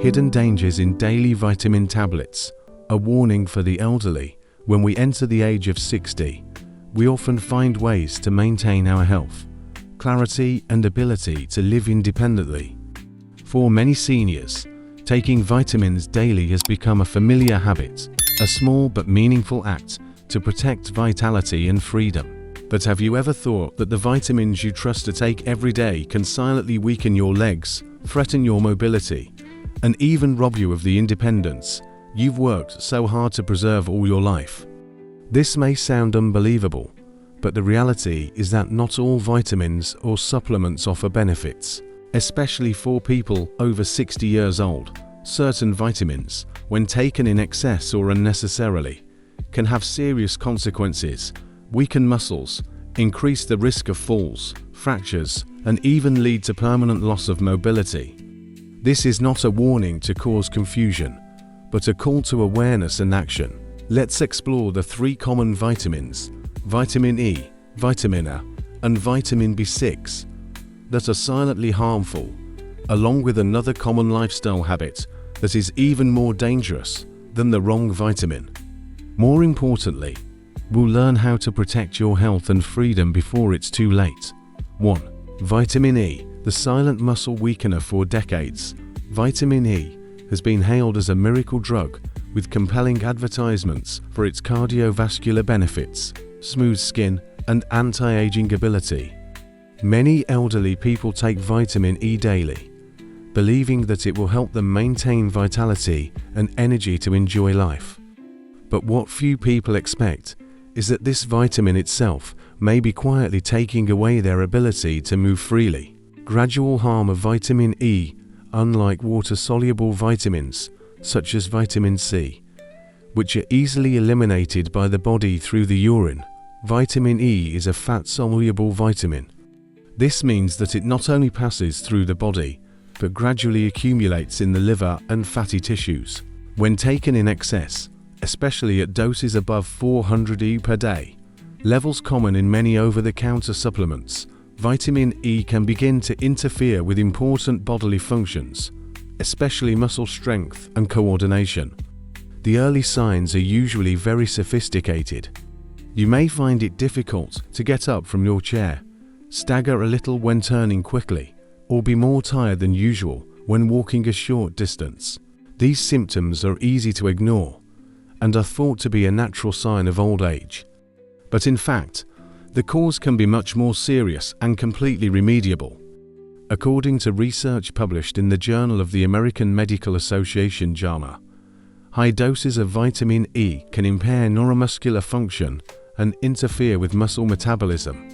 Hidden dangers in daily vitamin tablets. A warning for the elderly. When we enter the age of 60, we often find ways to maintain our health, clarity, and ability to live independently. For many seniors, taking vitamins daily has become a familiar habit, a small but meaningful act to protect vitality and freedom. But have you ever thought that the vitamins you trust to take every day can silently weaken your legs, threaten your mobility, and even rob you of the independence you've worked so hard to preserve all your life? This may sound unbelievable, but the reality is that not all vitamins or supplements offer benefits, especially for people over 60 years old. Certain vitamins, when taken in excess or unnecessarily, can have serious consequences, weaken muscles, increase the risk of falls, fractures, and even lead to permanent loss of mobility. This is not a warning to cause confusion, but a call to awareness and action. Let's explore the 3 common vitamins, vitamin E, vitamin A, and vitamin B6, that are silently harmful, along with another common lifestyle habit that is even more dangerous than the wrong vitamin. More importantly, we'll learn how to protect your health and freedom before it's too late. 1. Vitamin E, the silent muscle weakener. For decades, vitamin E has been hailed as a miracle drug, with compelling advertisements for its cardiovascular benefits, smooth skin, and anti-aging ability. Many elderly people take vitamin E daily, believing that it will help them maintain vitality and energy to enjoy life. But what few people expect is that this vitamin itself may be quietly taking away their ability to move freely. Gradual harm of vitamin E. Unlike water-soluble vitamins, such as vitamin C, which are easily eliminated by the body through the urine, vitamin E is a fat-soluble vitamin. This means that it not only passes through the body, but gradually accumulates in the liver and fatty tissues. When taken in excess, especially at doses above 400 E per day, levels common in many over-the-counter supplements, vitamin E can begin to interfere with important bodily functions, especially muscle strength and coordination. The early signs are usually very sophisticated. You may find it difficult to get up from your chair, stagger a little when turning quickly, or be more tired than usual when walking a short distance. These symptoms are easy to ignore and are thought to be a natural sign of old age. But in fact, the cause can be much more serious and completely remediable. According to research published in the Journal of the American Medical Association (JAMA), high doses of vitamin E can impair neuromuscular function and interfere with muscle metabolism.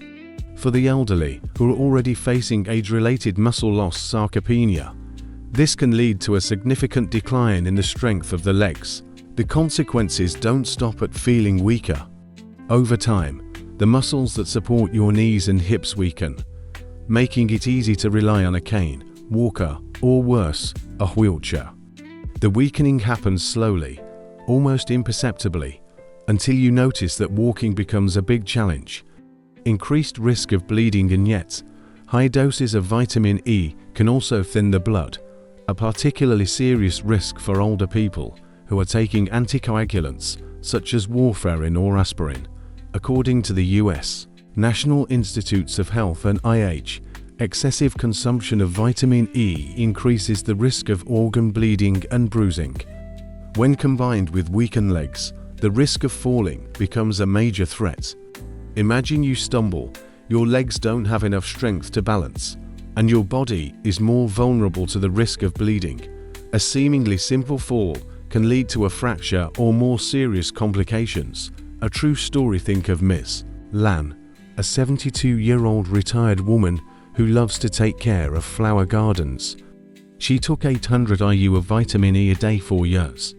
For the elderly, who are already facing age-related muscle loss, sarcopenia, this can lead to a significant decline in the strength of the legs. The consequences don't stop at feeling weaker. Over time, the muscles that support your knees and hips weaken, making it easy to rely on a cane, walker, or worse, a wheelchair. The weakening happens slowly, almost imperceptibly, until you notice that walking becomes a big challenge. Increased risk of bleeding, and yet, high doses of vitamin E can also thin the blood, a particularly serious risk for older people who are taking anticoagulants such as warfarin or aspirin. According to the U.S. National Institutes of Health and IH, excessive consumption of vitamin E increases the risk of organ bleeding and bruising. When combined with weakened legs, the risk of falling becomes a major threat. Imagine you stumble, your legs don't have enough strength to balance, and your body is more vulnerable to the risk of bleeding. A seemingly simple fall can lead to a fracture or more serious complications. A true story. Think of Miss Lan, a 72-year-old retired woman who loves to take care of flower gardens. She took 800 IU of vitamin E a day for years,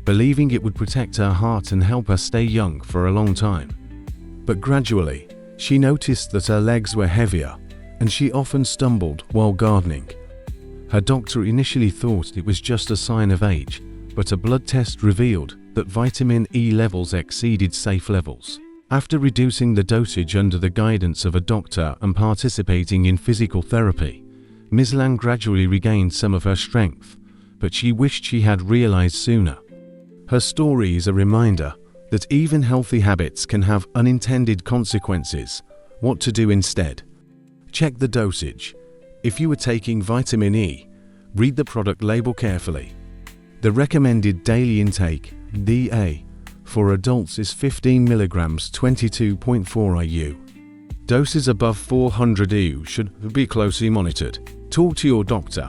believing it would protect her heart and help her stay young for a long time. But gradually, she noticed that her legs were heavier, and she often stumbled while gardening. Her doctor initially thought it was just a sign of age, but a blood test revealed that vitamin E levels exceeded safe levels. After reducing the dosage under the guidance of a doctor and participating in physical therapy, Ms. Lang gradually regained some of her strength, but she wished she had realized sooner. Her story is a reminder that even healthy habits can have unintended consequences. What to do instead? Check the dosage. If you are taking vitamin E, read the product label carefully. The recommended daily intake, DA, for adults is 15 mg 22.4 IU. Doses above 400 IU should be closely monitored. Talk to your doctor.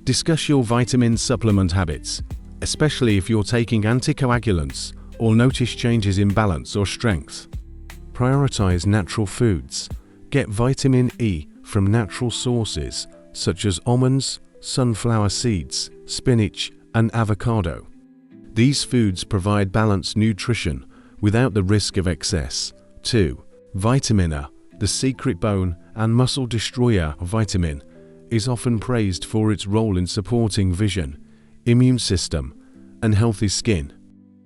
Discuss your vitamin supplement habits, especially if you're taking anticoagulants or notice changes in balance or strength. Prioritize natural foods. Get vitamin E from natural sources such as almonds, sunflower seeds, spinach, and avocado. These foods provide balanced nutrition without the risk of excess. 2. Vitamin A, the secret bone and muscle destroyer vitamin, is often praised for its role in supporting vision, immune system, and healthy skin.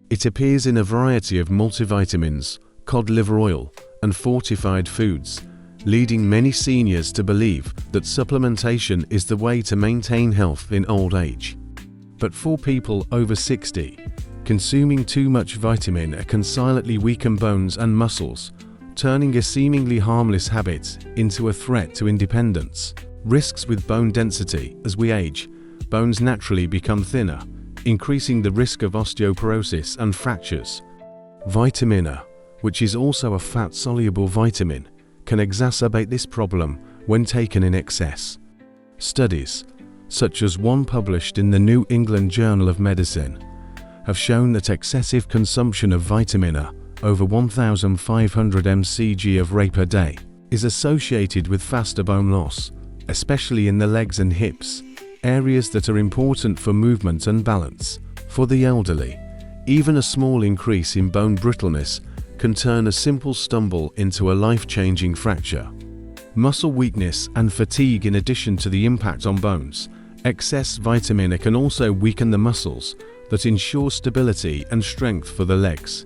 It appears in a variety of multivitamins, cod-liver oil, and fortified foods, leading many seniors to believe that supplementation is the way to maintain health in old age. But for people over 60, consuming too much vitamin A can silently weaken bones and muscles, turning a seemingly harmless habit into a threat to independence. Risks with bone density. As we age, bones naturally become thinner, increasing the risk of osteoporosis and fractures. Vitamin A, which is also a fat-soluble vitamin, can exacerbate this problem when taken in excess. Studies, such as one published in the New England Journal of Medicine, have shown that excessive consumption of vitamin A, over 1,500 mcg of Rho per day, is associated with faster bone loss, especially in the legs and hips, areas that are important for movement and balance. For the elderly, even a small increase in bone brittleness can turn a simple stumble into a life-changing fracture. Muscle weakness and fatigue. In addition to the impact on bones, excess vitamin A can also weaken the muscles that ensure stability and strength for the legs.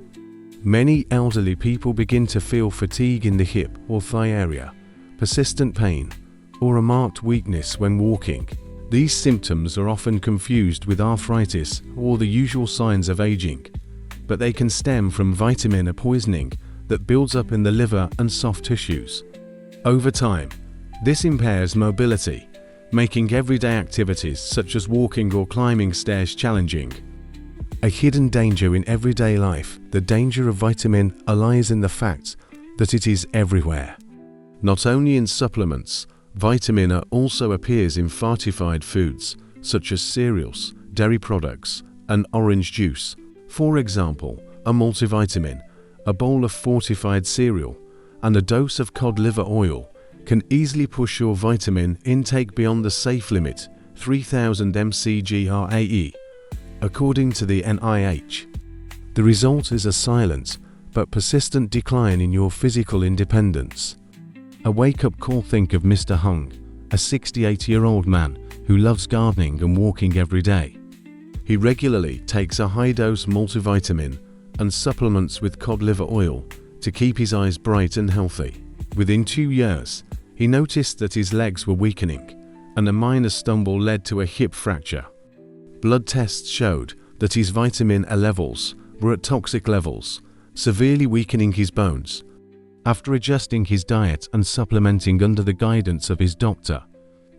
Many elderly people begin to feel fatigue in the hip or thigh area, persistent pain, or a marked weakness when walking. These symptoms are often confused with arthritis or the usual signs of aging, but they can stem from vitamin A poisoning that builds up in the liver and soft tissues. Over time, this impairs mobility, making everyday activities such as walking or climbing stairs challenging. A hidden danger in everyday life. The danger of vitamin A lies in the fact that it is everywhere. Not only in supplements, vitamin A also appears in fortified foods such as cereals, dairy products, and orange juice. For example, a multivitamin, a bowl of fortified cereal, and a dose of cod-liver oil can easily push your vitamin intake beyond the safe limit, 3,000 mcg/AE, according to the NIH. The result is a silent but persistent decline in your physical independence. A wake-up call. Think of Mr. Hung, a 68-year-old man who loves gardening and walking every day. He regularly takes a high-dose multivitamin and supplements with cod-liver oil to keep his eyes bright and healthy. Within 2 years, he noticed that his legs were weakening, and a minor stumble led to a hip fracture. Blood tests showed that his vitamin A levels were at toxic levels, severely weakening his bones. After adjusting his diet and supplementing under the guidance of his doctor,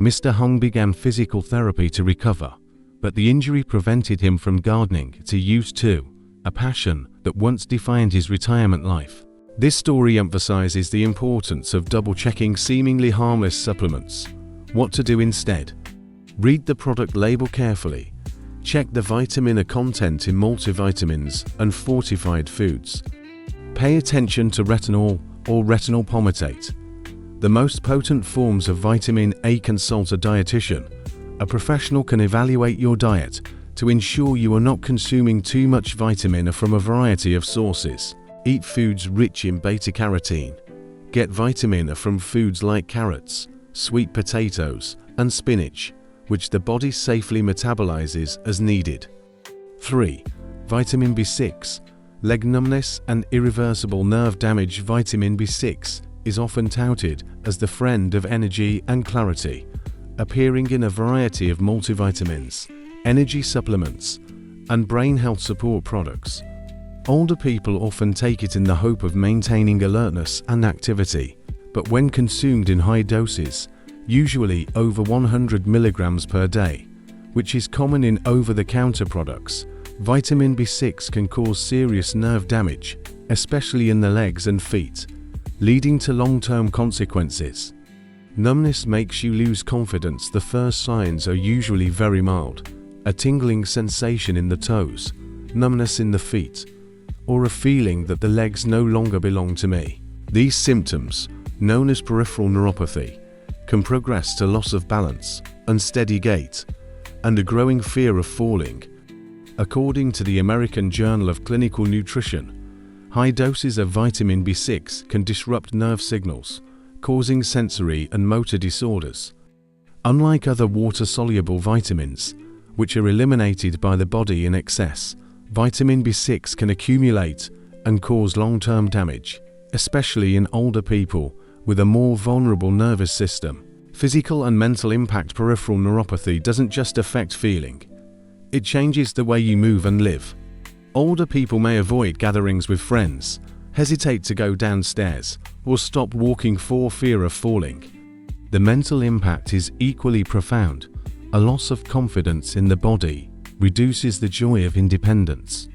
Mr. Hung began physical therapy to recover, but the injury prevented him from gardening to use too, a passion that once defined his retirement life. This story emphasizes the importance of double-checking seemingly harmless supplements. What to do instead? Read the product label carefully. Check the vitamin A content in multivitamins and fortified foods. Pay attention to retinol or retinol palmitate, the most potent forms of vitamin A. Consult a dietitian. A professional can evaluate your diet to ensure you are not consuming too much vitamin A from a variety of sources. Eat foods rich in beta-carotene. Get vitamin A from foods like carrots, sweet potatoes, and spinach, which the body safely metabolizes as needed. 3. Vitamin B6. Leg numbness and irreversible nerve damage. Vitamin B6 is often touted as the friend of energy and clarity, appearing in a variety of multivitamins, energy supplements, and brain health support products. Older people often take it in the hope of maintaining alertness and activity, but when consumed in high doses, usually over 100 milligrams per day, which is common in over-the-counter products, vitamin B6 can cause serious nerve damage, especially in the legs and feet, leading to long-term consequences. Numbness makes you lose confidence. The first signs are usually very mild: a tingling sensation in the toes, numbness in the feet, or a feeling that the legs no longer belong to me. These symptoms, known as peripheral neuropathy, can progress to loss of balance, unsteady gait, and a growing fear of falling. According to the American Journal of Clinical Nutrition, high doses of vitamin B6 can disrupt nerve signals, causing sensory and motor disorders. Unlike other water-soluble vitamins, which are eliminated by the body in excess, vitamin B6 can accumulate and cause long-term damage, especially in older people with a more vulnerable nervous system. Physical and mental impact. Peripheral neuropathy doesn't just affect feeling. It changes the way you move and live. Older people may avoid gatherings with friends, hesitate to go downstairs, or stop walking for fear of falling. The mental impact is equally profound. A loss of confidence in the body reduces the joy of independence.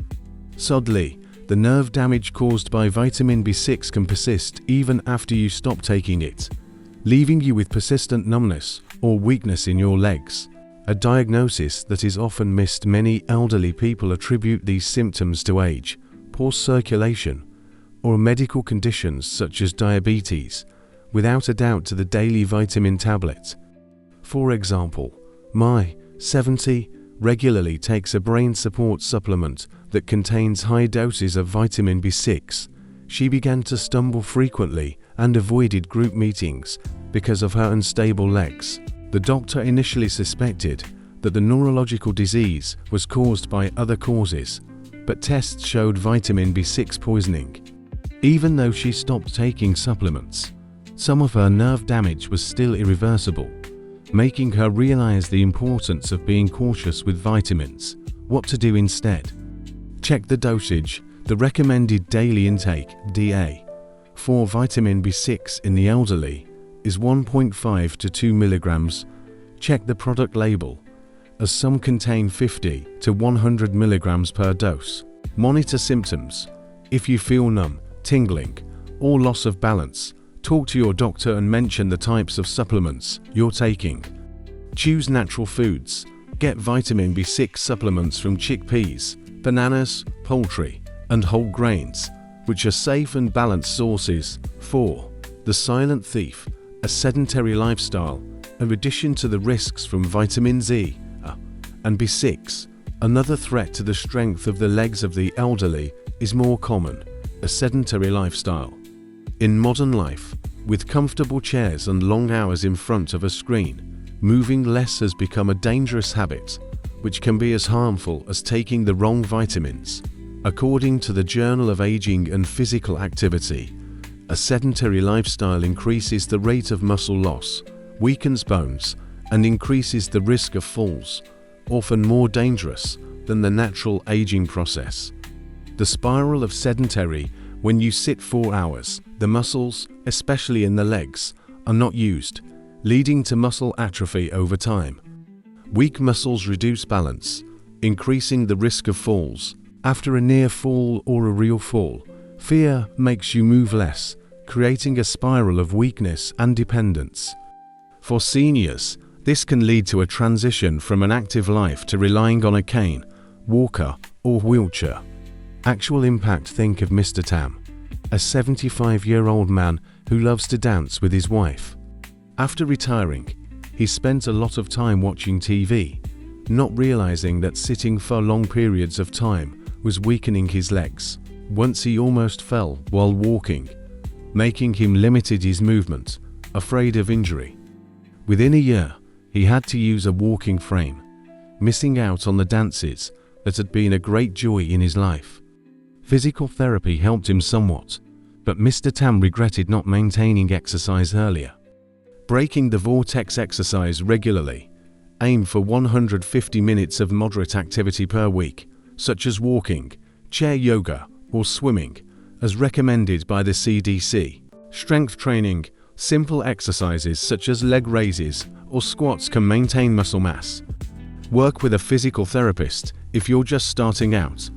Sadly, the nerve damage caused by vitamin B6 can persist even after you stop taking it, leaving you with persistent numbness or weakness in your legs, a diagnosis that is often missed. Many elderly people attribute these symptoms to age, poor circulation, or medical conditions such as diabetes, without a doubt to the daily vitamin tablet. For example, my 70 regularly takes a brain support supplement that contains high doses of vitamin B6. She began to stumble frequently and avoided group meetings because of her unstable legs. The doctor initially suspected that the neurological disease was caused by other causes, but tests showed vitamin B6 poisoning. Even though she stopped taking supplements, some of her nerve damage was still irreversible, making her realize the importance of being cautious with vitamins. What to do instead? Check the dosage. The recommended daily intake, DA, for vitamin B6 in the elderly is 1.5 to 2 milligrams. Check the product label, as some contain 50 to 100 milligrams per dose. Monitor symptoms. If you feel numb, tingling, or loss of balance, talk to your doctor and mention the types of supplements you're taking. Choose natural foods. Get vitamin B6 supplements from chickpeas, bananas, poultry, and whole grains, which are safe and balanced sources. 4. The silent thief, a sedentary lifestyle. In addition to the risks from vitamin Z and B6, another threat to the strength of the legs of the elderly is more common: a sedentary lifestyle. In modern life, with comfortable chairs and long hours in front of a screen, moving less has become a dangerous habit, which can be as harmful as taking the wrong vitamins. According to the Journal of Aging and Physical Activity, a sedentary lifestyle increases the rate of muscle loss, weakens bones, and increases the risk of falls, often more dangerous than the natural aging process. The spiral of sedentary: when you sit 4 hours, the muscles, especially in the legs, are not used, leading to muscle atrophy over time. Weak muscles reduce balance, increasing the risk of falls. After a near fall or a real fall, fear makes you move less, creating a spiral of weakness and dependence. For seniors, this can lead to a transition from an active life to relying on a cane, walker, or wheelchair. Actual impact. Think of Mr. Tam, a 75-year-old man who loves to dance with his wife. After retiring, he spent a lot of time watching TV, not realizing that sitting for long periods of time was weakening his legs. Once he almost fell while walking, making him limited his movement, afraid of injury. Within a year, he had to use a walking frame, missing out on the dances that had been a great joy in his life. Physical therapy helped him somewhat, but Mr. Tam regretted not maintaining exercise earlier. Breaking the vortex exercise regularly. Aim for 150 minutes of moderate activity per week, such as walking, chair yoga, or swimming, as recommended by the CDC. Strength training. Simple exercises such as leg raises or squats can maintain muscle mass. Work with a physical therapist if you're just starting out.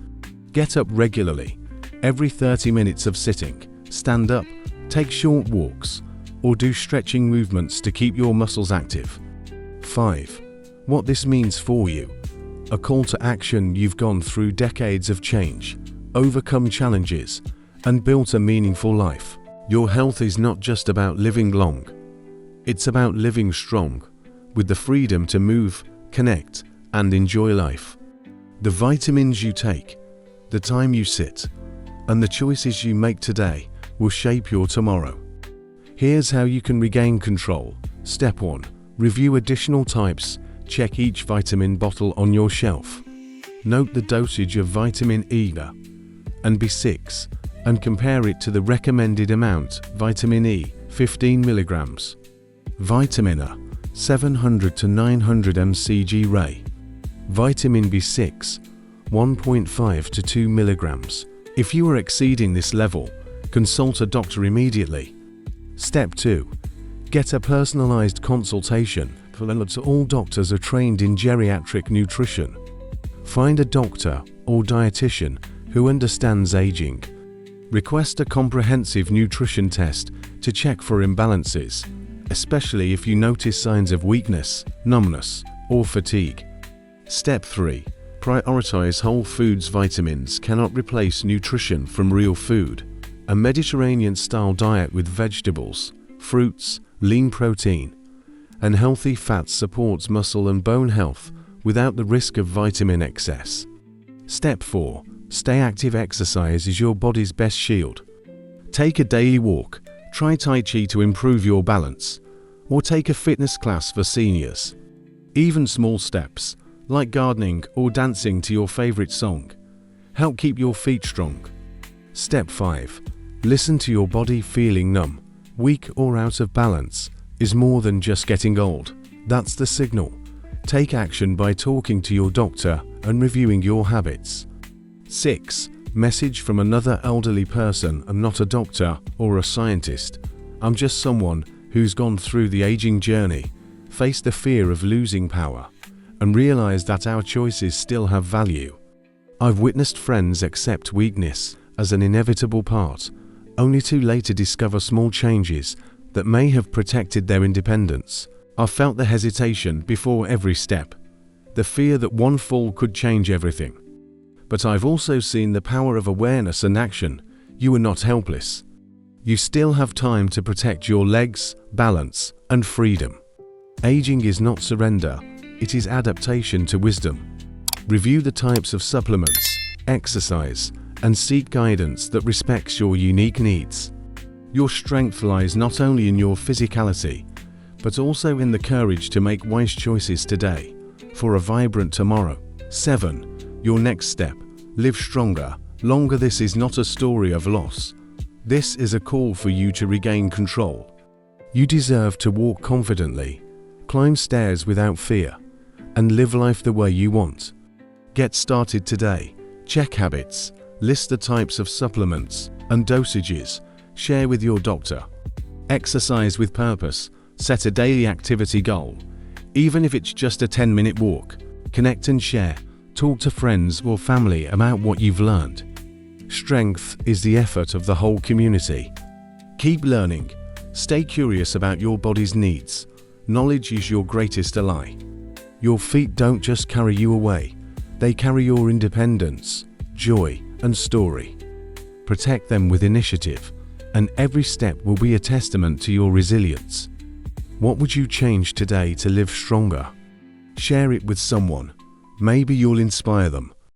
Get up regularly. Every 30 minutes of sitting, stand up, take short walks, or do stretching movements to keep your muscles active. 5. What this means for you. A call to action. You've gone through decades of change, overcome challenges, and built a meaningful life. Your health is not just about living long. It's about living strong, with the freedom to move, connect, and enjoy life. The vitamins you take, the time you sit, and the choices you make today will shape your tomorrow. Here's how you can regain control. Step 1. Review additional types. Check each vitamin bottle on your shelf. Note the dosage of vitamin E and B6 and compare it to the recommended amount. Vitamin E, 15 mg. Vitamin A, 700 to 900 mcg Ray. Vitamin B6, 1.5 to 2 mg. If you are exceeding this level, consult a doctor immediately. Step 2. Get a personalized consultation. All doctors are trained in geriatric nutrition. Find a doctor or dietitian who understands aging. Request a comprehensive nutrition test to check for imbalances, especially if you notice signs of weakness, numbness, or fatigue. Step 3. Prioritize whole foods. Vitamins cannot replace nutrition from real food. A Mediterranean-style diet with vegetables, fruits, lean protein, and healthy fats supports muscle and bone health without the risk of vitamin excess. Step 4. Stay active. Exercise is your body's best shield. Take a daily walk, try Tai Chi to improve your balance, or take a fitness class for seniors. Even small steps, like gardening or dancing to your favorite song, help keep your feet strong. Step 5. Listen to your body. Feeling numb, weak, or out of balance is more than just getting old. That's the signal. Take action by talking to your doctor and reviewing your habits. 6. Message from another elderly person. I'm not a doctor or a scientist. I'm just someone who's gone through the aging journey, faced the fear of losing power, and realized that our choices still have value. I've witnessed friends accept weakness as an inevitable part, only to later discover small changes that may have protected their independence. I felt the hesitation before every step, the fear that one fall could change everything. But I've also seen the power of awareness and action. You are not helpless. You still have time to protect your legs, balance, and freedom. Aging is not surrender, it is adaptation to wisdom. Review the types of supplements, exercise, and seek guidance that respects your unique needs. Your strength lies not only in your physicality, but also in the courage to make wise choices today for a vibrant tomorrow. 7. Your next step. Live stronger, longer. This is not a story of loss. This is a call for you to regain control. You deserve to walk confidently, climb stairs without fear, and live life the way you want. Get started today. Check habits, list the types of supplements and dosages, share with your doctor. Exercise with purpose. Set a daily activity goal, even if it's just a 10-minute walk. Connect and share. Talk to friends or family about what you've learned. Strength is the effort of the whole community. Keep learning. Stay curious about your body's needs. Knowledge is your greatest ally. Your feet don't just carry you away, they carry your independence, joy, and story. Protect them with initiative, and every step will be a testament to your resilience. What would you change today to live stronger? Share it with someone. Maybe you'll inspire them